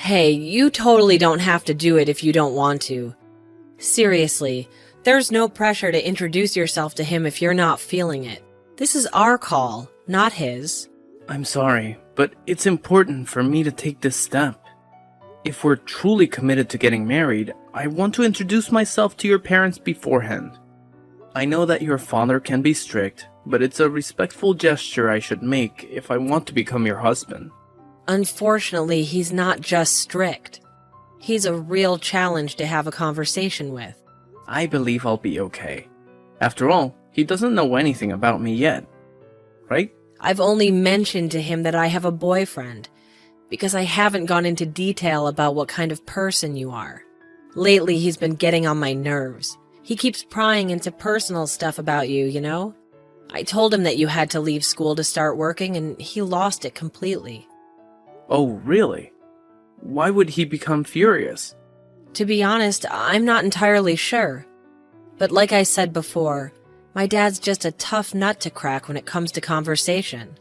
Hey, you totally don't have to do it if you don't want to. Seriously, there's no pressure to introduce yourself to him if you're not feeling it. This is our call, not his. I'm sorry, but it's important for me to take this step. If we're truly committed to getting married, I want to introduce myself to your parents beforehand. I know that your father can be strict, but it's a respectful gesture I should make if I want to become your husband. Unfortunately, he's not just strict. He's a real challenge to have a conversation with. I believe I'll be okay. After all, he doesn't know anything about me yet, right? I've only mentioned to him that I have a boyfriend, because I haven't gone into detail about what kind of person you are. Lately, he's been getting on my nerves. He keeps prying into personal stuff about you, you know? I told him that you had to leave school to start working, and he lost it completely. Oh, really? Why would he become furious? To be honest, I'm not entirely sure. But like I said before, my dad's just a tough nut to crack when it comes to conversation.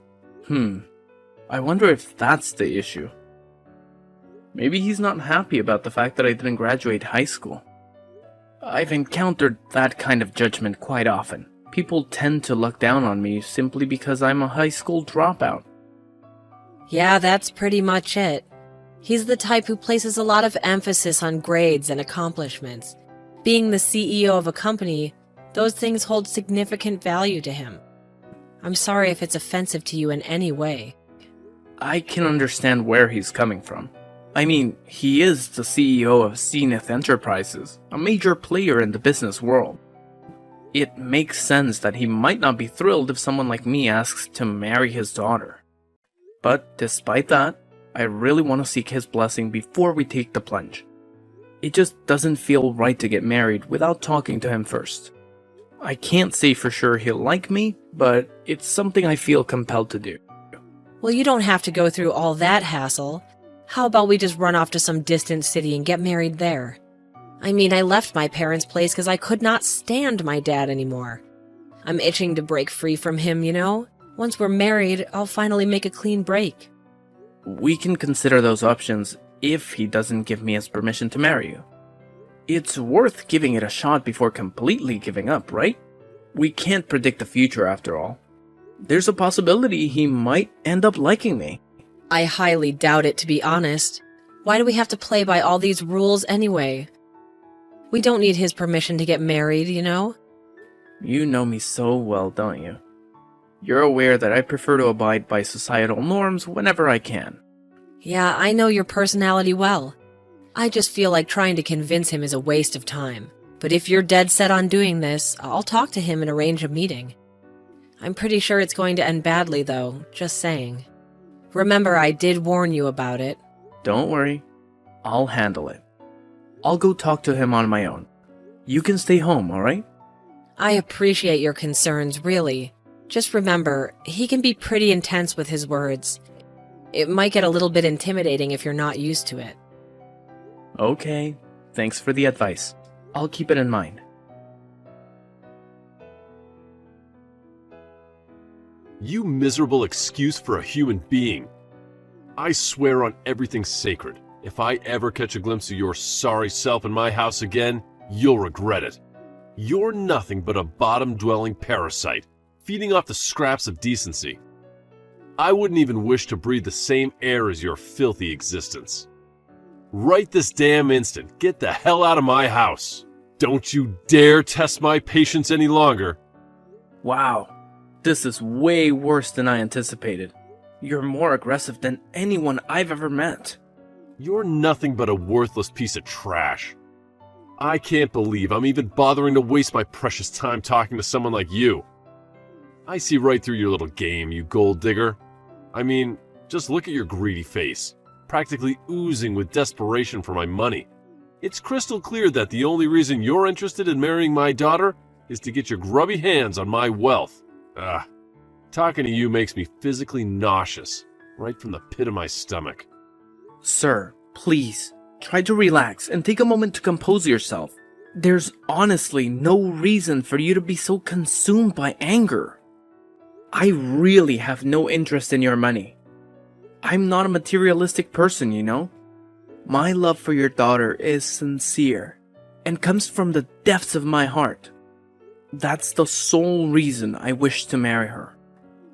I wonder if that's the issue. Maybe he's not happy about the fact that I didn't graduate high school. I've encountered that kind of judgment quite often. People tend to look down on me simply because I'm a high school dropout. Yeah, that's pretty much it. He's the type who places a lot of emphasis on grades and accomplishments. Being the CEO of a company, those things hold significant value to him. I'm sorry if it's offensive to you in any way. I can understand where he's coming from. I mean, he is the CEO of Zenith Enterprises, a major player in the business world. It makes sense that he might not be thrilled if someone like me asks to marry his daughter. But despite that, I really want to seek his blessing before we take the plunge. It just doesn't feel right to get married without talking to him first. I can't say for sure he'll like me, but it's something I feel compelled to do. Well, you don't have to go through all that hassle. How about we just run off to some distant city and get married there? I mean, I left my parents' place because I could not stand my dad anymore. I'm itching to break free from him, you know? Once we're married, I'll finally make a clean break. We can consider those options if he doesn't give me his permission to marry you. It's worth giving it a shot before completely giving up, right? We can't predict the future after all. There's a possibility he might end up liking me. I highly doubt it, to be honest. Why do we have to play by all these rules anyway? We don't need his permission to get married, you know? You know me so well, don't you? You're aware that I prefer to abide by societal norms whenever I can. Yeah, I know your personality well. I just feel like trying to convince him is a waste of time. But if you're dead set on doing this, I'll talk to him and arrange a meeting. I'm pretty sure it's going to end badly, though, just saying. Remember, I did warn you about it. Don't worry. I'll handle it. I'll go talk to him on my own. You can stay home, alright? I appreciate your concerns, really. Just remember, he can be pretty intense with his words. It might get a little bit intimidating if you're not used to it. Okay, thanks for the advice. I'll keep it in mind. You miserable excuse for a human being. I swear on everything sacred, if I ever catch a glimpse of your sorry self in my house again, you'll regret it. You're nothing but a bottom-dwelling parasite, feeding off the scraps of decency. I wouldn't even wish to breathe the same air as your filthy existence. Right this damn instant, get the hell out of my house. Don't you dare test my patience any longer. Wow, this is way worse than I anticipated. You're more aggressive than anyone I've ever met. You're nothing but a worthless piece of trash. I can't believe I'm even bothering to waste my precious time talking to someone like you. I see right through your little game, you gold digger. I mean, just look at your greedy face, practically oozing with desperation for my money. It's crystal clear that the only reason you're interested in marrying my daughter is to get your grubby hands on my wealth. Talking to you makes me physically nauseous, right from the pit of my stomach. Sir, please, try to relax and take a moment to compose yourself. There's honestly no reason for you to be so consumed by anger. I really have no interest in your money. I'm not a materialistic person, you know? My love for your daughter is sincere and comes from the depths of my heart. That's the sole reason I wish to marry her.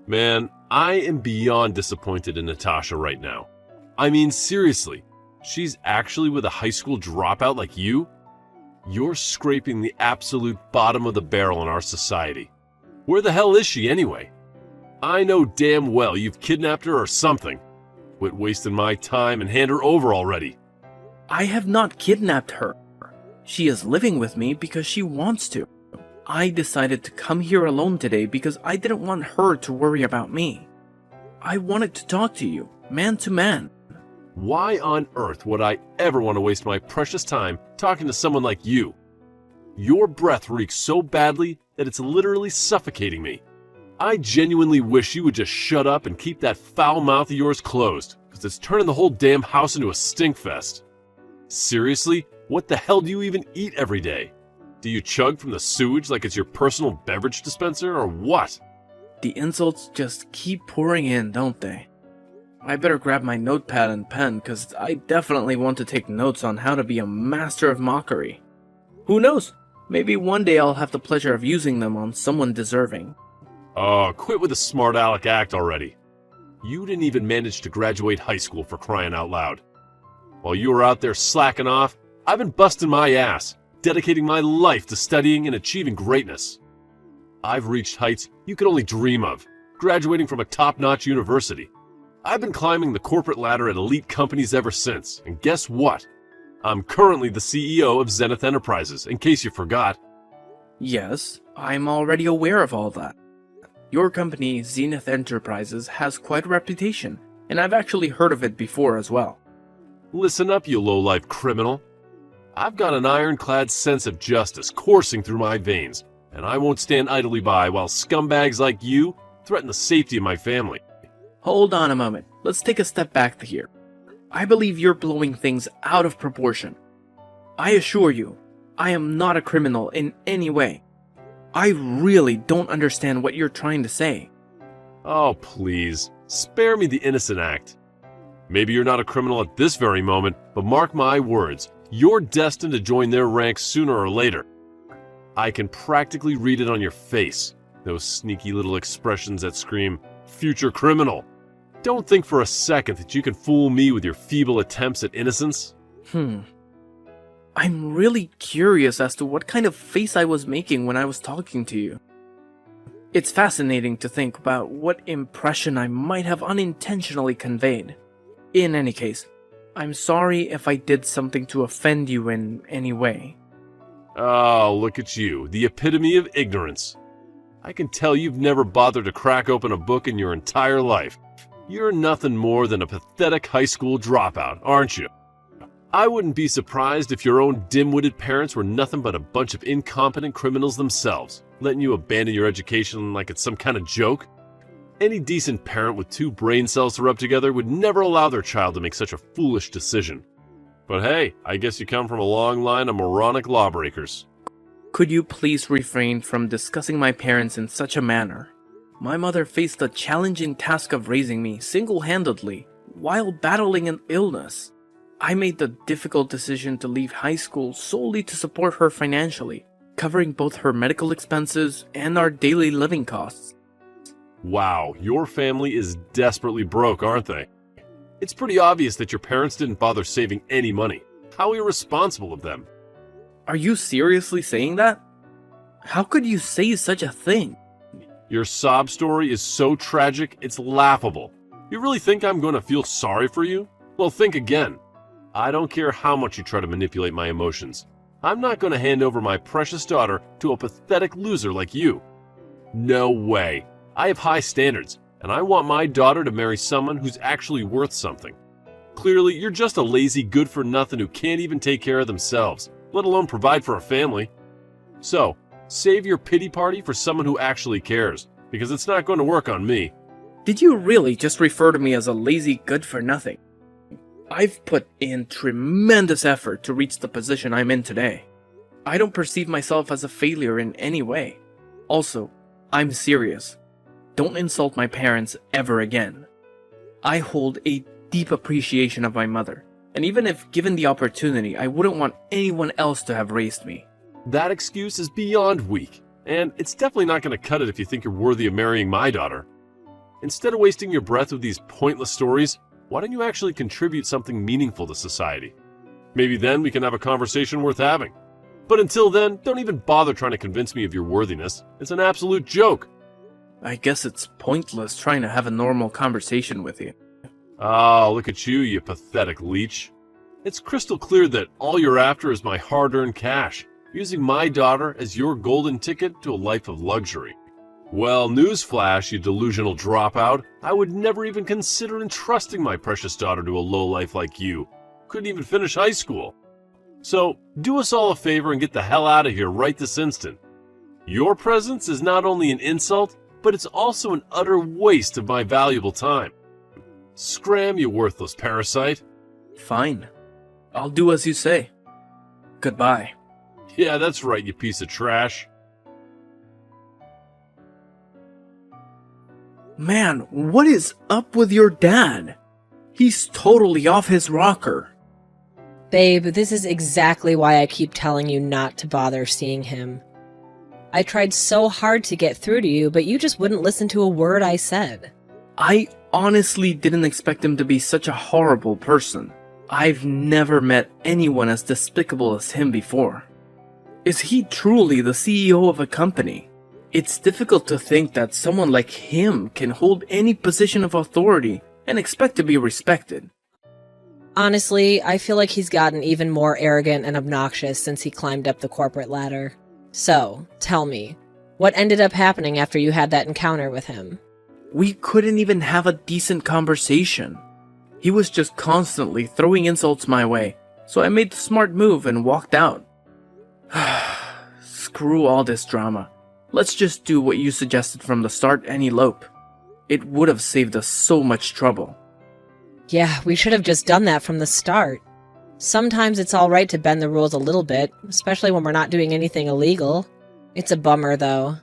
Man, I am beyond disappointed in Natasha right now. I mean, seriously, she's actually with a high school dropout like you? You're scraping the absolute bottom of the barrel in our society. Where the hell is she anyway? I know damn well you've kidnapped her or something. Quit wasting my time and hand her over already. I have not kidnapped her. She is living with me because she wants to. I decided to come here alone today because I didn't want her to worry about me. I wanted to talk to you, man to man. Why on earth would I ever want to waste my precious time talking to someone like you? Your breath reeks so badly that it's literally suffocating me. I genuinely wish you would just shut up and keep that foul mouth of yours closed, because it's turning the whole damn house into a stinkfest. Seriously, what the hell do you even eat every day? Do you chug from the sewage like it's your personal beverage dispenser, or what? The insults just keep pouring in, don't they? I better grab my notepad and pen, because I definitely want to take notes on how to be a master of mockery. Who knows? Maybe one day I'll have the pleasure of using them on someone deserving. Oh, quit with the smart aleck act already. You didn't even manage to graduate high school, for crying out loud. While you were out there slacking off, I've been busting my ass, dedicating my life to studying and achieving greatness. I've reached heights you could only dream of, graduating from a top-notch university. I've been climbing the corporate ladder at elite companies ever since, and guess what? I'm currently the CEO of Zenith Enterprises, in case you forgot. Yes, I'm already aware of all that. Your company, Zenith Enterprises, has quite a reputation, and I've actually heard of it before as well. Listen up, you low-life criminal. I've got an ironclad sense of justice coursing through my veins, and I won't stand idly by while scumbags like you threaten the safety of my family. Hold on a moment. Let's take a step back here. I believe you're blowing things out of proportion. I assure you, I am not a criminal in any way. I really don't understand what you're trying to say. Oh, please, spare me the innocent act. Maybe you're not a criminal at this very moment, but mark my words, you're destined to join their ranks sooner or later. I can practically read it on your face, those sneaky little expressions that scream, future criminal. Don't think for a second that you can fool me with your feeble attempts at innocence. I'm really curious as to what kind of face I was making when I was talking to you. It's fascinating to think about what impression I might have unintentionally conveyed. In any case, I'm sorry if I did something to offend you in any way. Oh, look at you, the epitome of ignorance. I can tell you've never bothered to crack open a book in your entire life. You're nothing more than a pathetic high school dropout, aren't you? I wouldn't be surprised if your own dim-witted parents were nothing but a bunch of incompetent criminals themselves, letting you abandon your education like it's some kind of joke. Any decent parent with 2 brain cells to rub together would never allow their child to make such a foolish decision. But hey, I guess you come from a long line of moronic lawbreakers. Could you please refrain from discussing my parents in such a manner? My mother faced the challenging task of raising me single-handedly while battling an illness. I made the difficult decision to leave high school solely to support her financially, covering both her medical expenses and our daily living costs. Wow, your family is desperately broke, aren't they? It's pretty obvious that your parents didn't bother saving any money. How irresponsible of them. Are you seriously saying that? How could you say such a thing? Your sob story is so tragic, it's laughable. You really think I'm going to feel sorry for you? Well, think again. I don't care how much you try to manipulate my emotions. I'm not going to hand over my precious daughter to a pathetic loser like you. No way. I have high standards, and I want my daughter to marry someone who's actually worth something. Clearly, you're just a lazy good-for-nothing who can't even take care of themselves, let alone provide for a family. So, save your pity party for someone who actually cares, because it's not going to work on me. Did you really just refer to me as a lazy good-for-nothing? I've put in tremendous effort to reach the position I'm in today. I don't perceive myself as a failure in any way. Also, I'm serious. Don't insult my parents ever again. I hold a deep appreciation of my mother, And even if given the opportunity, I wouldn't want anyone else to have raised me. That excuse is beyond weak, and it's definitely not going to cut it if you think you're worthy of marrying my daughter. Instead of wasting your breath with these pointless stories, why don't you actually contribute something meaningful to society? Maybe then we can have a conversation worth having. But until then, don't even bother trying to convince me of your worthiness. It's an absolute joke. I guess it's pointless trying to have a normal conversation with you. Ah, look at you, you pathetic leech. It's crystal clear that all you're after is my hard-earned cash, using my daughter as your golden ticket to a life of luxury. Well, newsflash, you delusional dropout. I would never even consider entrusting my precious daughter to a lowlife like you. Couldn't even finish high school. So, do us all a favor and get the hell out of here right this instant. Your presence is not only an insult, but it's also an utter waste of my valuable time. Scram, you worthless parasite. Fine. I'll do as you say. Goodbye. Yeah, that's right, you piece of trash. Man, what is up with your dad? He's totally off his rocker. Babe, this is exactly why I keep telling you not to bother seeing him. I tried so hard to get through to you, but you just wouldn't listen to a word I said. I honestly didn't expect him to be such a horrible person. I've never met anyone as despicable as him before. Is he truly the CEO of a company? It's difficult to think that someone like him can hold any position of authority and expect to be respected. Honestly, I feel like he's gotten even more arrogant and obnoxious since he climbed up the corporate ladder. So, tell me, what ended up happening after you had that encounter with him? We couldn't even have a decent conversation. He was just constantly throwing insults my way, so I made the smart move and walked out. Screw all this drama. Let's just do what you suggested from the start and elope. It would have saved us so much trouble. Yeah, we should have just done that from the start. Sometimes it's alright to bend the rules a little bit, especially when we're not doing anything illegal. It's a bummer, though.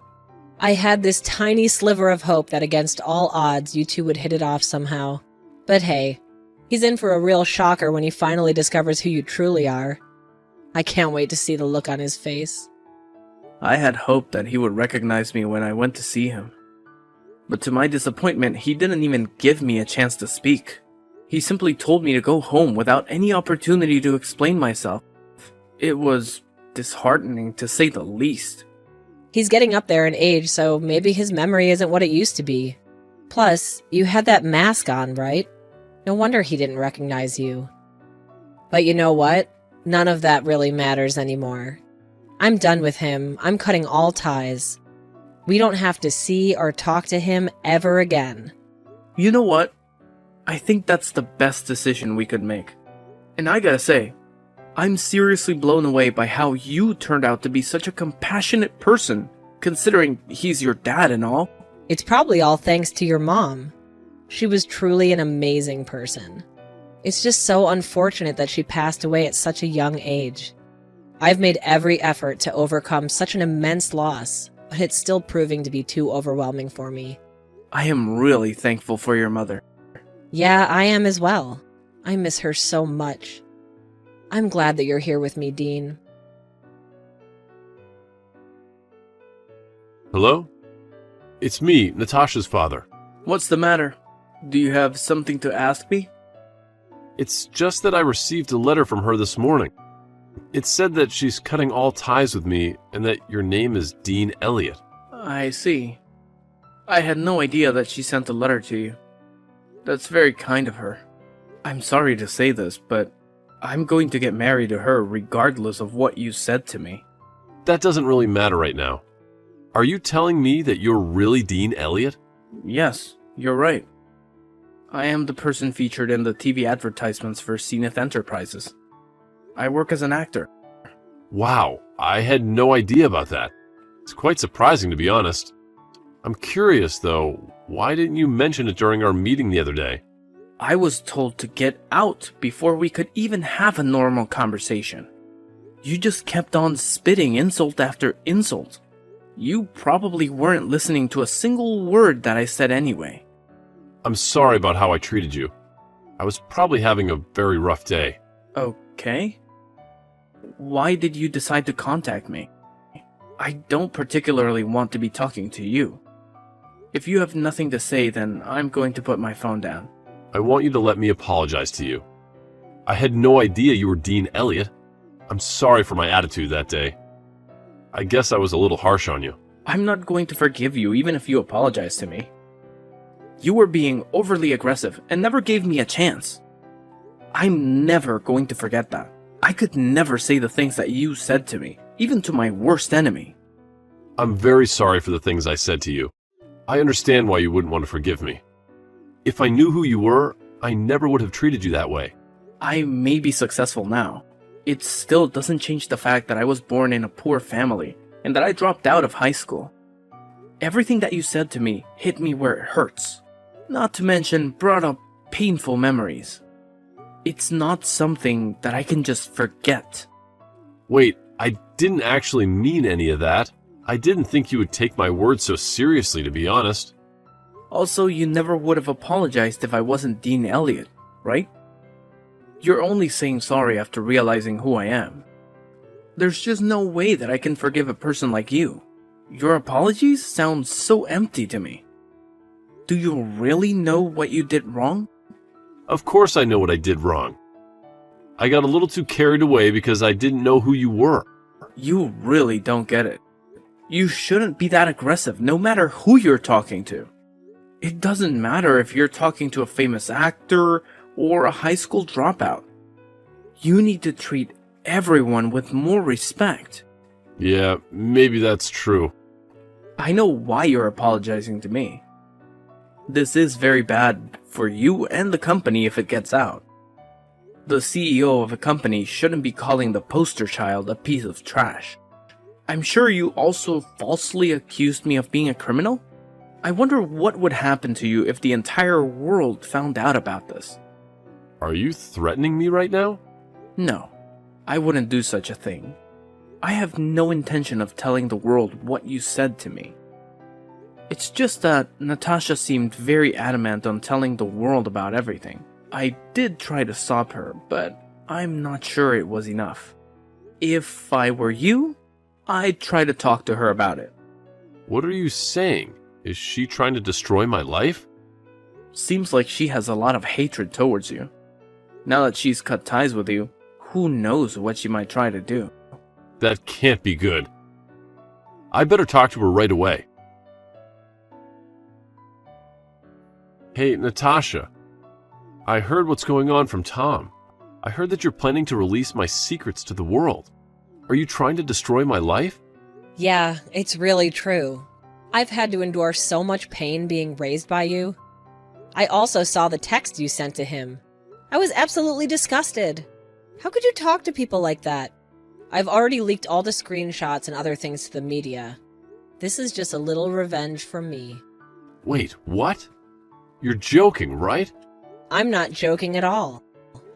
I had this tiny sliver of hope that against all odds you two would hit it off somehow. But hey, he's in for a real shocker when he finally discovers who you truly are. I can't wait to see the look on his face. I had hoped that he would recognize me when I went to see him. But to my disappointment, he didn't even give me a chance to speak. He simply told me to go home without any opportunity to explain myself. It was disheartening, to say the least. He's getting up there in age, so maybe his memory isn't what it used to be. Plus, you had that mask on, right? No wonder he didn't recognize you. But you know what? None of that really matters anymore. I'm done with him. I'm cutting all ties. We don't have to see or talk to him ever again. You know what? I think that's the best decision we could make. And I gotta say, I'm seriously blown away by how you turned out to be such a compassionate person, considering he's your dad and all. It's probably all thanks to your mom. She was truly an amazing person. It's just so unfortunate that she passed away at such a young age. I've made every effort to overcome such an immense loss, but it's still proving to be too overwhelming for me. I am really thankful for your mother. Yeah, I am as well. I miss her so much. I'm glad that you're here with me, Dean. Hello? It's me, Natasha's father. What's the matter? Do you have something to ask me? It's just that I received a letter from her this morning. It said that she's cutting all ties with me and that your name is Dean Elliot. I see. I had no idea that she sent a letter to you. That's very kind of her. I'm sorry to say this, but I'm going to get married to her regardless of what you said to me. That doesn't really matter right now. Are you telling me that you're really Dean Elliot? Yes, you're right. I am the person featured in the TV advertisements for Zenith Enterprises. I work as an actor. Wow, I had no idea about that. It's quite surprising, to be honest. I'm curious, though, why didn't you mention it during our meeting the other day? I was told to get out before we could even have a normal conversation. You just kept on spitting insult after insult. You probably weren't listening to a single word that I said anyway. I'm sorry about how I treated you. I was probably having a very rough day. Okay. Why did you decide to contact me? I don't particularly want to be talking to you. If you have nothing to say, then I'm going to put my phone down. I want you to let me apologize to you. I had no idea you were Dean Elliot. I'm sorry for my attitude that day. I guess I was a little harsh on you. I'm not going to forgive you even if you apologize to me. You were being overly aggressive and never gave me a chance. I'm never going to forget that. I could never say the things that you said to me, even to my worst enemy. I'm very sorry for the things I said to you. I understand why you wouldn't want to forgive me. If I knew who you were, I never would have treated you that way. I may be successful now. It still doesn't change the fact that I was born in a poor family and that I dropped out of high school. Everything that you said to me hit me where it hurts. Not to mention brought up painful memories. It's not something that I can just forget. Wait, I didn't actually mean any of that. I didn't think you would take my words so seriously, to be honest. Also, you never would have apologized if I wasn't Dean Elliot, right? You're only saying sorry after realizing who I am. There's just no way that I can forgive a person like you. Your apologies sound so empty to me. Do you really know what you did wrong? Of course I know what I did wrong. I got a little too carried away because I didn't know who you were. You really don't get it. You shouldn't be that aggressive no matter who you're talking to. It doesn't matter if you're talking to a famous actor or a high school dropout. You need to treat everyone with more respect. Yeah, maybe that's true. I know why you're apologizing to me. This is very bad for you and the company if it gets out. The CEO of a company shouldn't be calling the poster child a piece of trash. I'm sure you also falsely accused me of being a criminal? I wonder what would happen to you if the entire world found out about this. Are you threatening me right now? No, I wouldn't do such a thing. I have no intention of telling the world what you said to me. It's just that Natasha seemed very adamant on telling the world about everything. I did try to stop her, but I'm not sure it was enough. If I were you, I'd try to talk to her about it. What are you saying? Is she trying to destroy my life? Seems like she has a lot of hatred towards you. Now that she's cut ties with you, who knows what she might try to do. That can't be good. I better talk to her right away. Hey, Natasha. I heard what's going on from Tom. I heard that you're planning to release my secrets to the world. Are you trying to destroy my life? Yeah, it's really true. I've had to endure so much pain being raised by you. I also saw the text you sent to him. I was absolutely disgusted. How could you talk to people like that? I've already leaked all the screenshots and other things to the media. This is just a little revenge from me. Wait, what? You're joking, right? I'm not joking at all.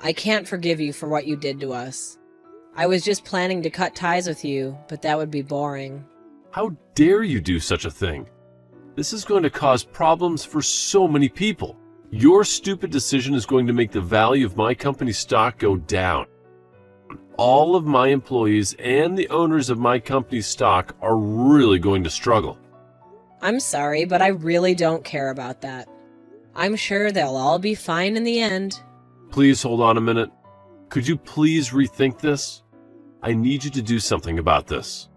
I can't forgive you for what you did to us. I was just planning to cut ties with you, but that would be boring. How dare you do such a thing? This is going to cause problems for so many people. Your stupid decision is going to make the value of my company's stock go down. All of my employees and the owners of my company's stock are really going to struggle. I'm sorry, but I really don't care about that. I'm sure they'll all be fine in the end. Please hold on a minute. Could you please rethink this? I need you to do something about this.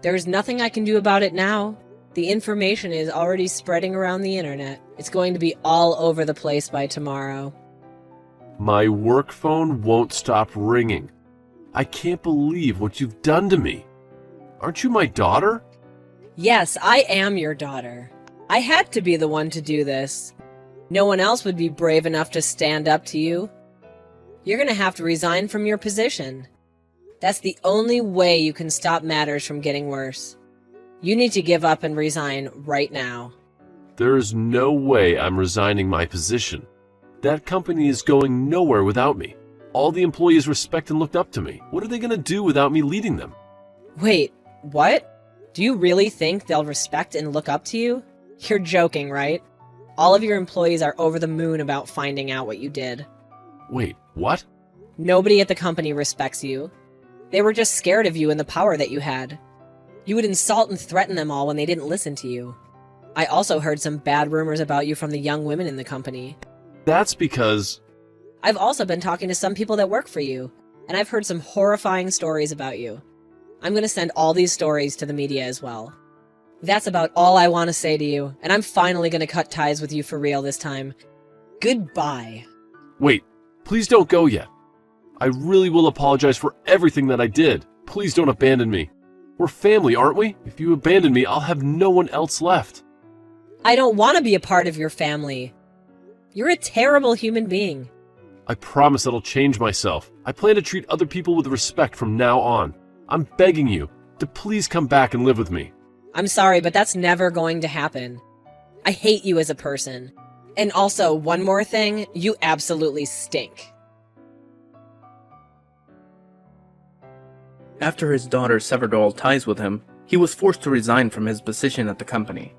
There's nothing I can do about it now. The information is already spreading around the internet. It's going to be all over the place by tomorrow. My work phone won't stop ringing. I can't believe what you've done to me. Aren't you my daughter? Yes, I am your daughter. I had to be the one to do this. No one else would be brave enough to stand up to you. You're going to have to resign from your position. That's the only way you can stop matters from getting worse. You need to give up and resign right now. There is no way I'm resigning my position. That company is going nowhere without me. All the employees respect and looked up to me. What are they going to do without me leading them? Wait, what? Do you really think they'll respect and look up to you? You're joking, right? All of your employees are over the moon about finding out what you did. Wait, what? Nobody at the company respects you. They were just scared of you and the power that you had. You would insult and threaten them all when they didn't listen to you. I also heard some bad rumors about you from the young women in the company. That's because... I've also been talking to some people that work for you, and I've heard some horrifying stories about you. I'm going to send all these stories to the media as well. That's about all I want to say to you, and I'm finally going to cut ties with you for real this time. Goodbye. Wait, please don't go yet. I really will apologize for everything that I did. Please don't abandon me. We're family, aren't we? If you abandon me, I'll have no one else left. I don't want to be a part of your family. You're a terrible human being. I promise that I'll change myself. I plan to treat other people with respect from now on. I'm begging you to please come back and live with me. I'm sorry, but that's never going to happen. I hate you as a person. And also, one more thing, you absolutely stink. After his daughter severed all ties with him, he was forced to resign from his position at the company.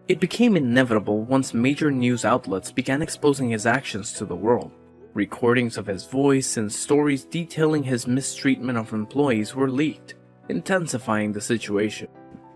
It became inevitable once major news outlets began exposing his actions to the world. Recordings of his voice and stories detailing his mistreatment of employees were leaked, intensifying the situation.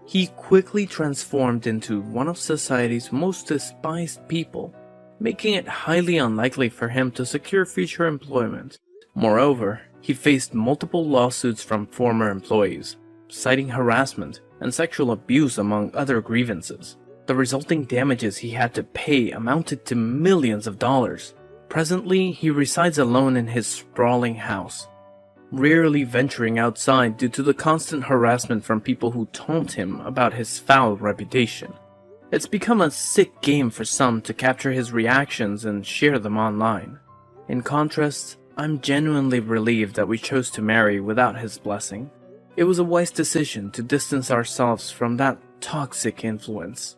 He quickly transformed into one of society's most despised people, making it highly unlikely for him to secure future employment. Moreover, he faced multiple lawsuits from former employees, citing harassment and sexual abuse among other grievances. The resulting damages he had to pay amounted to millions of dollars. Presently, he resides alone in his sprawling house, rarely venturing outside due to the constant harassment from people who taunt him about his foul reputation. It's become a sick game for some to capture his reactions and share them online. In contrast, I'm genuinely relieved that we chose to marry without his blessing. It was a wise decision to distance ourselves from that toxic influence.